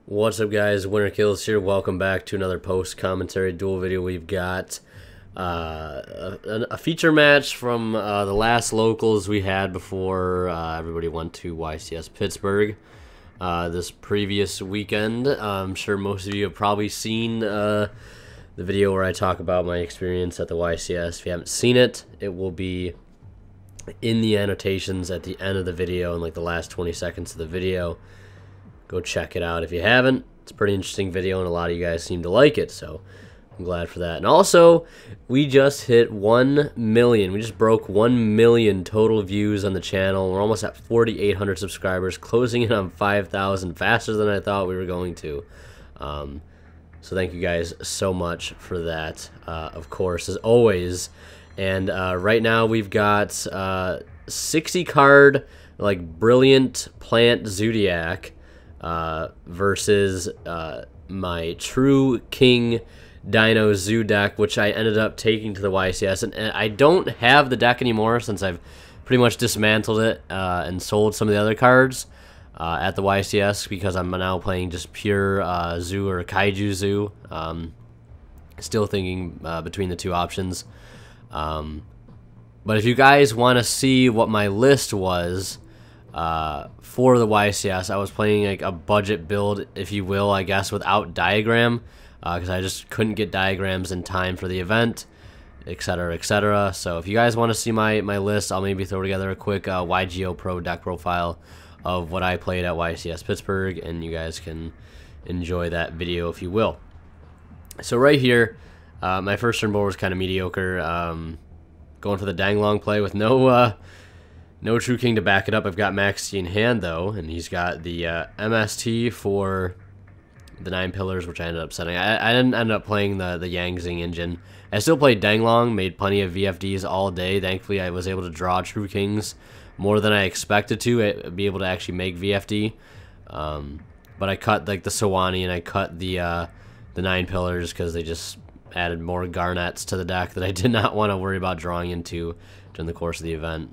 What's up, guys? Winter Kills here. Welcome back to another post-commentary duel video. We've got a feature match from the last locals we had before everybody went to YCS Pittsburgh this previous weekend. I'm sure most of you have probably seen the video where I talk about my experience at the YCS. If you haven't seen it, it will be in the annotations at the end of the video in like the last 20 seconds of the video. Go check it out if you haven't. It's a pretty interesting video, and a lot of you guys seem to like it, so I'm glad for that. And also, we just hit 1 million. We just broke 1 million total views on the channel. We're almost at 4,800 subscribers, closing in on 5,000 faster than I thought we were going to. So thank you guys so much for that, of course, as always. And right now we've got 60 card, like, Brilliant Plant Zoodiac, versus my True King Dino Zoo deck, which I ended up taking to the YCS. And I don't have the deck anymore since I've pretty much dismantled it and sold some of the other cards at the YCS, because I'm now playing just pure Zoo or Kaiju Zoo. Still thinking between the two options. But if you guys want to see what my list was for the YCS, I was playing like a budget build, if you will, I guess, without diagram, because I just couldn't get diagrams in time for the event, etc., etc. So if you guys want to see my list, I'll maybe throw together a quick YGO Pro deck profile of what I played at YCS Pittsburgh, and you guys can enjoy that video if you will. So right here, my first turn board was kind of mediocre. Going for the dang long play with no True King to back it up. I've got Maxi in hand, though, and he's got the MST for the 9 pillars, which I ended up setting. I didn't end up playing the Yang Zing engine. I still played Danglong, made plenty of VFDs all day. Thankfully, I was able to draw True Kings more than I expected to, be able to actually make VFD. But I cut like the Sawani, and I cut the 9 pillars because they just added more garnets to the deck that I did not want to worry about drawing into during the course of the event.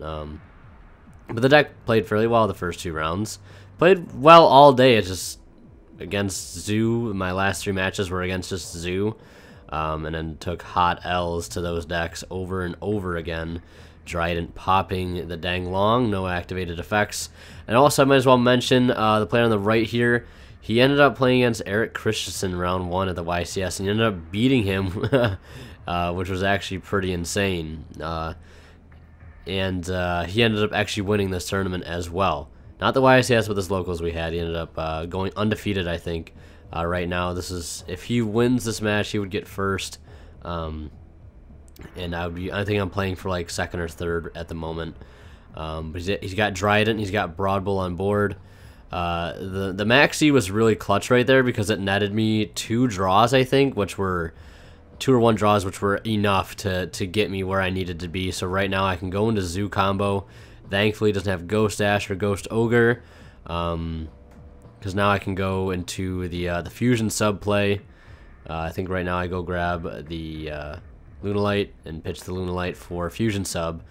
But the deck played fairly well the first 2 rounds. Played well all day. It's just against Zoo. My last 3 matches were against just Zoo. And then took hot L's to those decks over and over again. Trident popping the dang long. No activated effects. And also, I might as well mention the player on the right here. He ended up playing against Eric Christensen round 1 at the YCS, and he ended up beating him, which was actually pretty insane. And he ended up actually winning this tournament as well. Not the YCS, but this locals we had. He ended up going undefeated, I think. Right now, this is, if he wins this match, he would get first. And I think I'm playing for like 2nd or 3rd at the moment. But he's got Trident, he's got Broad Bull on board. The Maxi was really clutch right there because it netted me 2 draws, I think, which were 2 or 1 draws, which were enough to get me where I needed to be. So right now I can go into Zoo combo. Thankfully, it doesn't have Ghost Ash or Ghost Ogre, because now I can go into the Fusion sub play. I think right now I go grab the Lunalite and pitch the Lunalite for Fusion sub.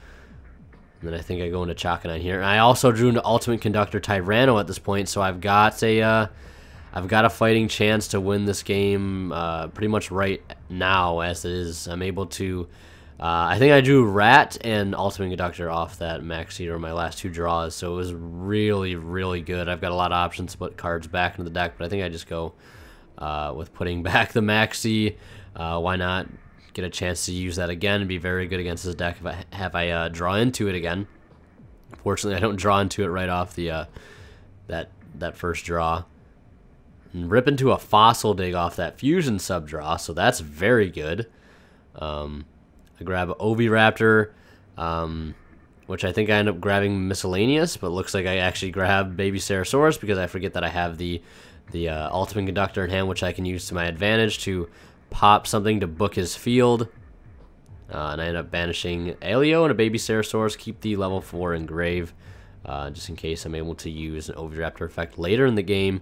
And then I think I go into Chakanine here. And I also drew into Ultimate Conductor Tyranno at this point, so I've got a fighting chance to win this game pretty much right now as it is. I'm able to, I think I drew Rat and Ultimate Conductor off that Maxi or my last 2 draws, so it was really, really good. I've got a lot of options to put cards back into the deck, but I think I just go with putting back the Maxi. Why not get a chance to use that again and be very good against this deck if I draw into it again. Fortunately, I don't draw into it right off the that first draw. And rip into a Fossil Dig off that Fusion sub draw, so that's very good. I grab Oviraptor, which I think I end up grabbing Miscellaneous, but looks like I actually grab Baby Ceratosaurus because I forget that I have the Ultimate Conductor in hand, which I can use to my advantage to pop something to book his field. And I end up banishing Aleo and a Baby Ceratosaurus, keep the level 4 engrave, just in case I'm able to use an Oviraptor effect later in the game.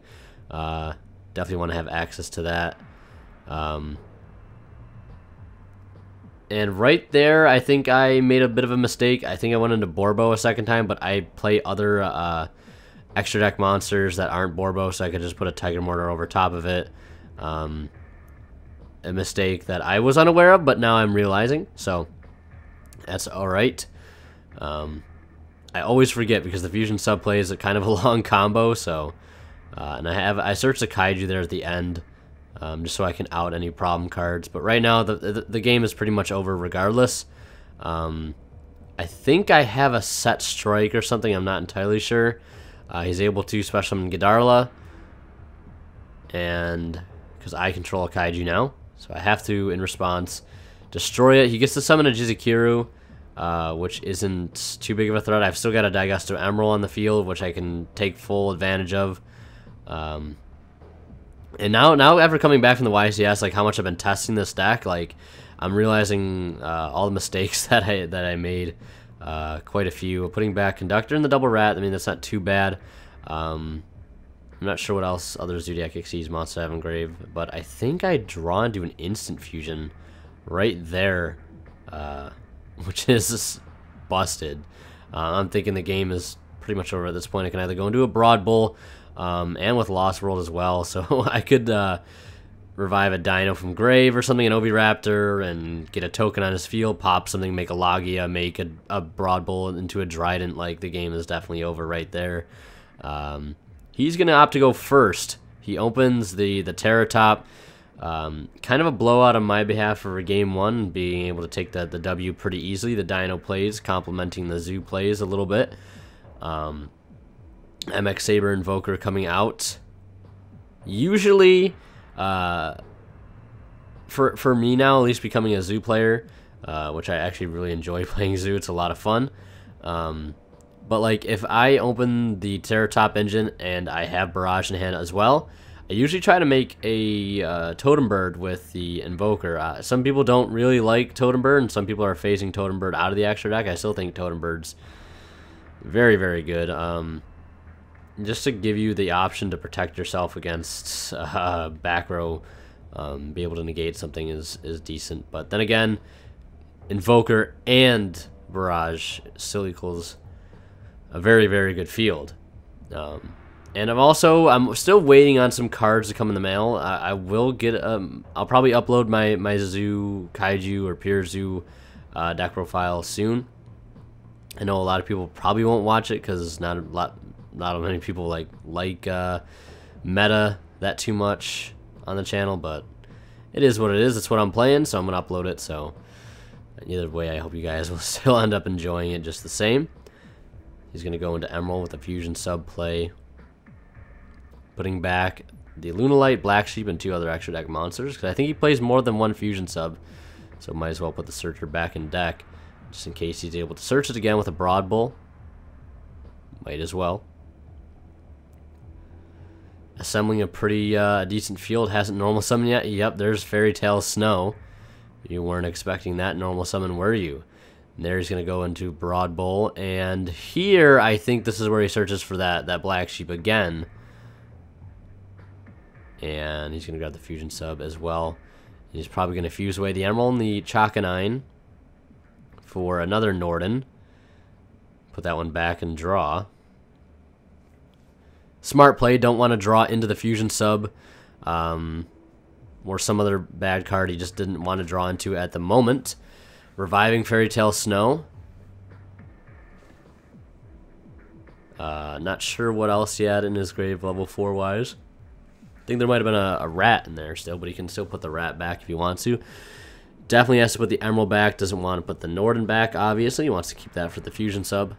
Definitely want to have access to that. And right there, I think I made a bit of a mistake. I think I went into Borbo a second time, but I play other extra deck monsters that aren't Borbo, so I could just put a Tiger Mortar over top of it. A mistake that I was unaware of, but now I'm realizing, so that's alright. I always forget because the fusion sub play is a kind of a long combo, so and I searched the kaiju there at the end, just so I can out any problem cards. But right now the game is pretty much over regardless. I think I have a set strike or something. I'm not entirely sure. He's able to special summon Ghidarla, and because I control a kaiju now, so I have to, in response, destroy it. He gets to summon a Jizukiru, which isn't too big of a threat. I've still got a Daigusto Emerald on the field, which I can take full advantage of. And now after coming back from the YCS, like how much I've been testing this deck, like I'm realizing all the mistakes that I made. Quite a few. Putting back Conductor and the Double Rat, I mean, that's not too bad. I'm not sure what else other Zoodiac Xyz monsters I have engraved, but I think I draw into an instant fusion right there, which is busted. I'm thinking the game is pretty much over at this point. I can either go into a Broad Bull, and with Lost World as well, so I could revive a Dino from grave or something, an Oviraptor, and get a token on his field, pop something, make a Logia, make a Broad Bull into a Trident. Like, the game is definitely over right there. He's going to opt to go first. He opens the Terratop. Kind of a blowout on my behalf for game one, being able to take the W pretty easily. The Dino plays, complementing the Zoo plays a little bit. MX Saber Invoker coming out. Usually, for me now, at least becoming a Zoo player, which I actually really enjoy playing Zoo. It's a lot of fun. But like, if I open the Terratop engine and I have Barrage in hand as well, I usually try to make a Totem Bird with the Invoker. Some people don't really like Totem Bird, and some people are phasing Totem Bird out of the extra deck. I still think Totem Bird's very, very good. Just to give you the option to protect yourself against back row, be able to negate something is decent. But then again, Invoker and Barrage still equals a very, very good field. And I'm still waiting on some cards to come in the mail. I will get I'll probably upload my Zoo Kaiju or Pure Zoo deck profile soon. I know a lot of people probably won't watch it because not many people like meta that too much on the channel, but it is what it is. It's what I'm playing, so I'm gonna upload it. So either way, I hope you guys will still end up enjoying it just the same. He's gonna go into Emerald with a fusion sub play, putting back the Lunalite, Black Sheep, and 2 other extra deck monsters, because I think he plays more than 1 fusion sub, so might as well put the Searcher back in deck, just in case he's able to search it again with a Broad Bull. Might as well. Assembling a pretty decent field. Hasn't normal summoned yet. Yep, there's Fairy Tale Snow. You weren't expecting that normal summon, were you? And there he's going to go into Broad Bull, and here I think this is where he searches for that Black Sheep again. And he's going to grab the fusion sub as well. He's probably going to fuse away the Emerald and the Chakanine for another Norden. Put that one back and draw. Smart play. Don't want to draw into the fusion sub or some other bad card he just didn't want to draw into at the moment. Reviving Fairy Tale Snow. Not sure what else he had in his grave level 4 wise. I think there might have been a rat in there still, but he can still put the rat back if he wants to. Definitely has to put the Emerald back. Doesn't want to put the Norden back, obviously. He wants to keep that for the fusion sub.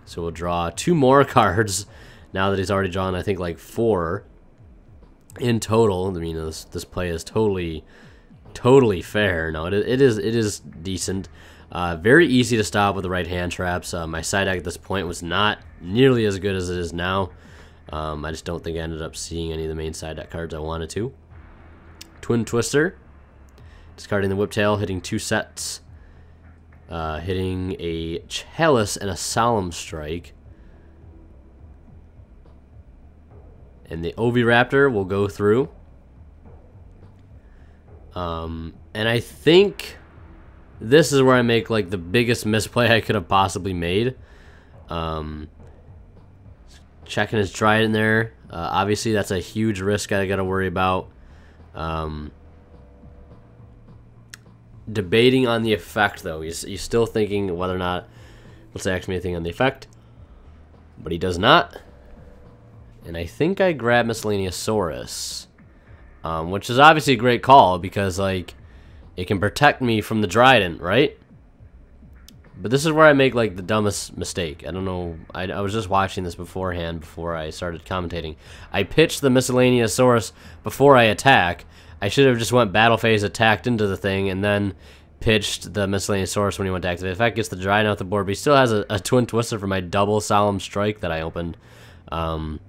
So we'll draw 2 more cards now that he's already drawn, I think, like 4 in total. I mean, this play is totally fair. No, it is decent. Very easy to stop with the right hand traps. My side deck at this point was not nearly as good as it is now. I just don't think I ended up seeing any of the main side deck cards I wanted to. Twin Twister. Discarding the Whiptail, hitting 2 sets. Hitting a Chalice and a Solemn Strike. And the Oviraptor will go through. And I think this is where I make like the biggest misplay I could have possibly made. Checking his Trident there. Obviously, that's a huge risk I got to worry about. Debating on the effect, though. He's still thinking whether or not let's actually anything on the effect. But he does not. And I think I grab Miscellaneousaurus. Which is obviously a great call because, like, it can protect me from the Trident, right? But this is where I make, like, the dumbest mistake. I don't know. I was just watching this beforehand before I started commentating. I pitched the Miscellaneousaurus before I attack. I should have just went battle phase, attacked into the thing, and then pitched the Miscellaneousaurus when he went to activate. Effect gets the Trident off the board, but he still has a Twin Twister for my double Solemn Strike that I opened. And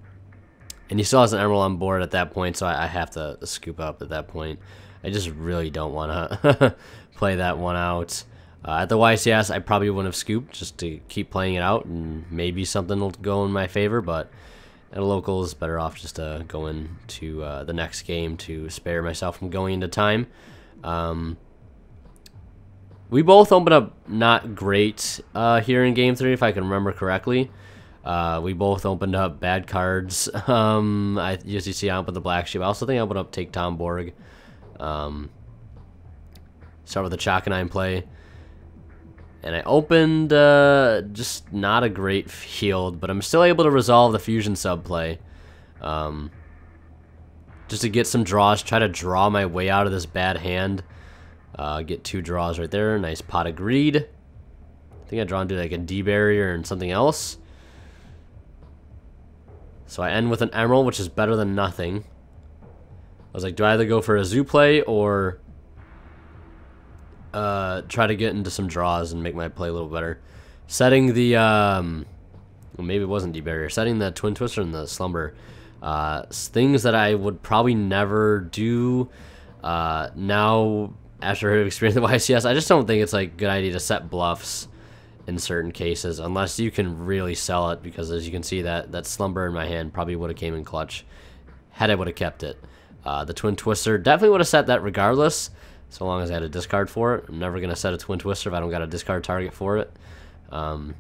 he still has an Emerald on board at that point, so I have to scoop up at that point. I just really don't want to play that one out. At the YCS, I probably wouldn't have scooped just to keep playing it out, and maybe something will go in my favor, but at a local, it's better off just to go into the next game to spare myself from going into time. We both opened up not great here in Game 3, if I can remember correctly. We both opened up bad cards. As you see, I opened the Black Sheep. I also think I opened up Take Tomborg. Start with the Chakanine play. And I opened just not a great field, but I'm still able to resolve the Fusion sub play. Just to get some draws, try to draw my way out of this bad hand. Get 2 draws right there. Nice Pot of Greed. I think I draw into like a D barrier and something else. So I end with an Emerald, which is better than nothing. I was like, do I either go for a Zoo play or try to get into some draws and make my play a little better? Setting the, well, maybe it wasn't D-Barrier. Setting the Twin Twister and the Slumber. Things that I would probably never do now after having experienced the YCS. I just don't think it's like a good idea to set bluffs in certain cases unless you can really sell it, because as you can see, that Slumber in my hand probably would have came in clutch had I would have kept it. The Twin Twister definitely would have set that regardless, so long as I had a discard for it. I'm never going to set a Twin Twister if I don't got a discard target for it. I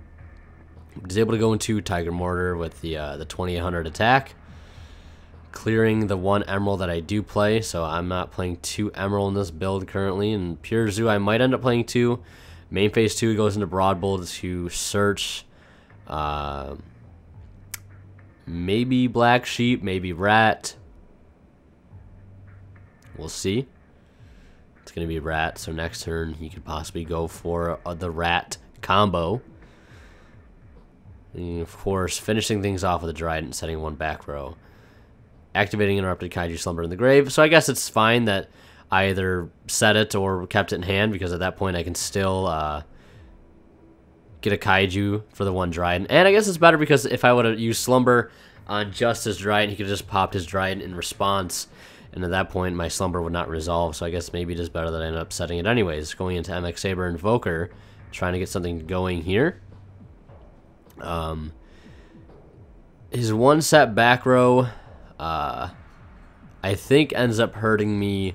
was able to go into Tiger Mortar with the 2800 attack, clearing the 1 Emerald that I do play, so I'm not playing 2 Emerald in this build currently. In Pure Zoo, I might end up playing 2. Main phase 2 goes into Broad Bolt to search maybe Black Sheep, maybe Rat. We'll see. It's going to be Rat, so next turn he could possibly go for the Rat combo. And of course, finishing things off with a Trident, setting 1 back row. Activating Interrupted Kaiju Slumber in the grave. So I guess it's fine that I either set it or kept it in hand, because at that point I can still get a Kaiju for the 1 Trident. And I guess it's better because if I would have used Slumber on just his Trident, he could have just popped his Trident in response. And at that point, my Slumber would not resolve, so I guess maybe it is better that I end up setting it anyways. Going into MX Saber Invoker, trying to get something going here. His 1 set back row, I think ends up hurting me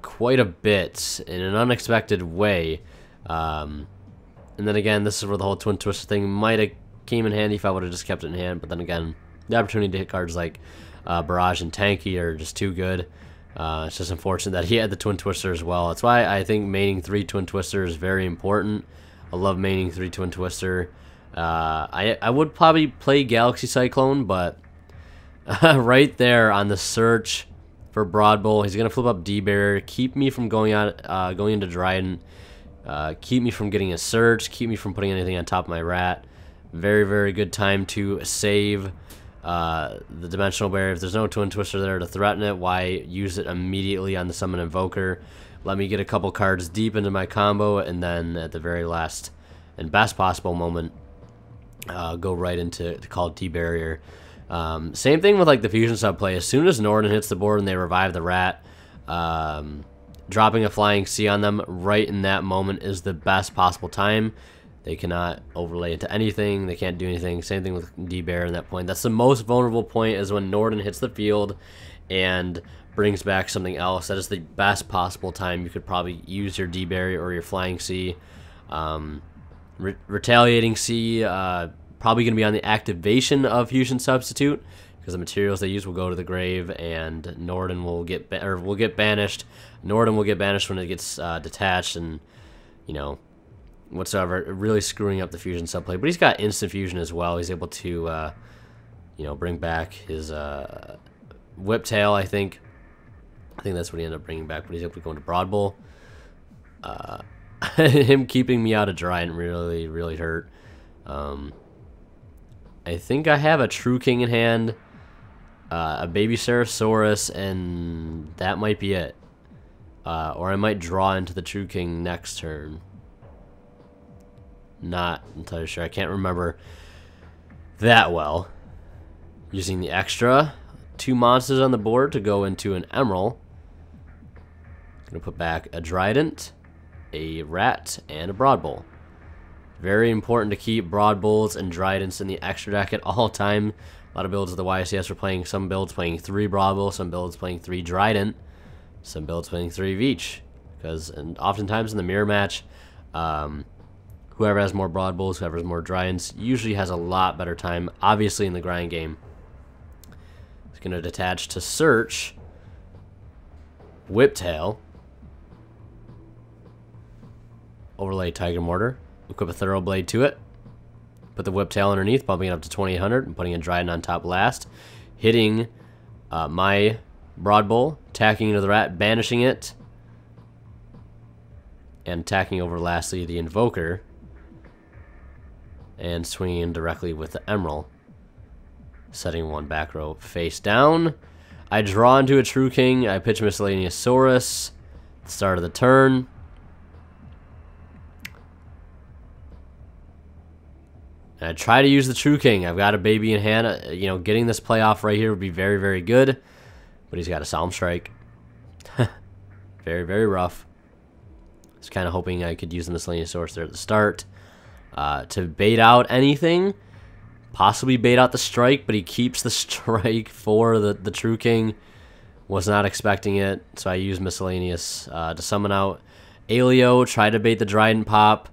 quite a bit in an unexpected way. And then again, this is where the whole Twin Twister thing might have came in handy if I would have just kept it in hand. But then again, the opportunity to hit cards like Barrage and Tanky are just too good. It's just unfortunate that he had the Twin Twister as well. That's why I think maining 3 Twin Twister is very important. I love maining 3 Twin Twister. I would probably play Galaxy Cyclone, but right there on the search for Broad Bolt, he's gonna flip up D-Barrier, keep me from going into Trident, keep me from getting a search, keep me from putting anything on top of my Rat. Very, very good time to save the Dimensional Barrier. If there's no Twin Twister there to threaten it, why use it immediately on the Summon Invoker? Let me get a couple cards deep into my combo, and then at the very last and best possible moment, go right into call D-Barrier. Same thing with like the Fusion sub play. As soon as Norden hits the board and they revive the Rat, dropping a Flying C on them right in that moment is the best possible time. They cannot overlay into anything. They can't do anything. Same thing with D-Bear in that point. That's the most vulnerable point, is when Norden hits the field and brings back something else. That is the best possible time you could probably use your D-Barrier or your Flying C. Retaliating C probably going to be on the activation of Fusion Substitute, because the materials they use will go to the grave, and Norden will get banished. Norden will get banished when it gets detached, and you know, whatsoever, really screwing up the fusion subplay. But he's got instant fusion as well. He's able to you know, bring back his Whiptail. I think that's what he ended up bringing back. But he's able to go into Broad Bull. Him keeping me out of Dryant really hurt. I think I have a True King in hand, a Baby Ceratosaurus, and that might be it. Or I might draw into the True King next turn. Not entirely sure. I can't remember that well. Using the extra 2 monsters on the board to go into an Emerald. Gonna put back a Trident, a Rat, and a Broad Bull. Very important to keep Broad Bulls and Tridents in the extra deck at all time. A lot of builds of the YCS are playing, some builds playing 3 Broad Bull, some builds playing 3 Trident, some builds playing 3 of each. Because, and oftentimes in the mirror match, whoever has more Broad Bulls, whoever has more Tridents, usually has a lot better time. Obviously in the grind game. It's going to detach to search Whiptail. Overlay Tiger Mortar. Equip a Thorough Blade to it. Put the Whiptail underneath, bumping it up to 2800 and putting a Trident on top last. Hitting my Broad Bull, attacking into the Rat, banishing it. And attacking over lastly the Invoker. And swinging directly with the Emerald. Setting 1 back row face down. I draw into a True King. I pitch Miscellaneous Saurus. Start of the turn. And I try to use the True King. I've got a baby in hand. You know, getting this playoff right here would be very good. But he's got a Solemn Strike. Very rough. I was kind of hoping I could use the Miscellaneous Saurus there at the start. To bait out anything. Possibly bait out the strike, but he keeps the strike for the True King. Was not expecting it, so I used Miscellaneous to summon out Alio, try to bait the Trident pop,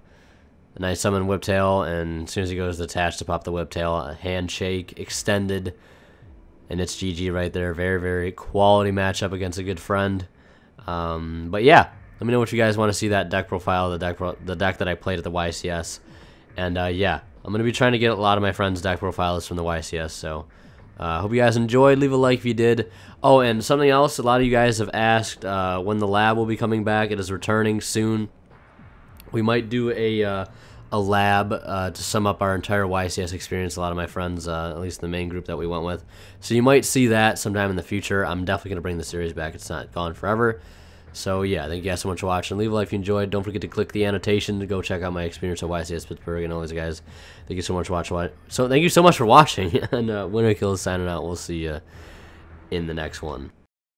and I summon Whiptail, and as soon as he goes detached to pop the Whiptail, a Handshake extended, and it's GG right there. Very quality matchup against a good friend. But yeah, let me know what you guys want to see that deck profile, the deck that I played at the YCS, and yeah. I'm going to be trying to get a lot of my friends' deck profiles from the YCS, so hope you guys enjoyed. Leave a like if you did. Oh, and something else, a lot of you guys have asked when the lab will be coming back. It is returning soon. We might do a lab to sum up our entire YCS experience, a lot of my friends, at least the main group that we went with. So you might see that sometime in the future. I'm definitely going to bring the series back. It's not gone forever. So yeah, thank you guys so much for watching. Leave a like if you enjoyed. Don't forget to click the annotation to go check out my experience at YCS Pittsburgh. And always, guys, thank you so much for watching. So thank you so much for watching. And Winner Kill is signing out. We'll see you in the next one.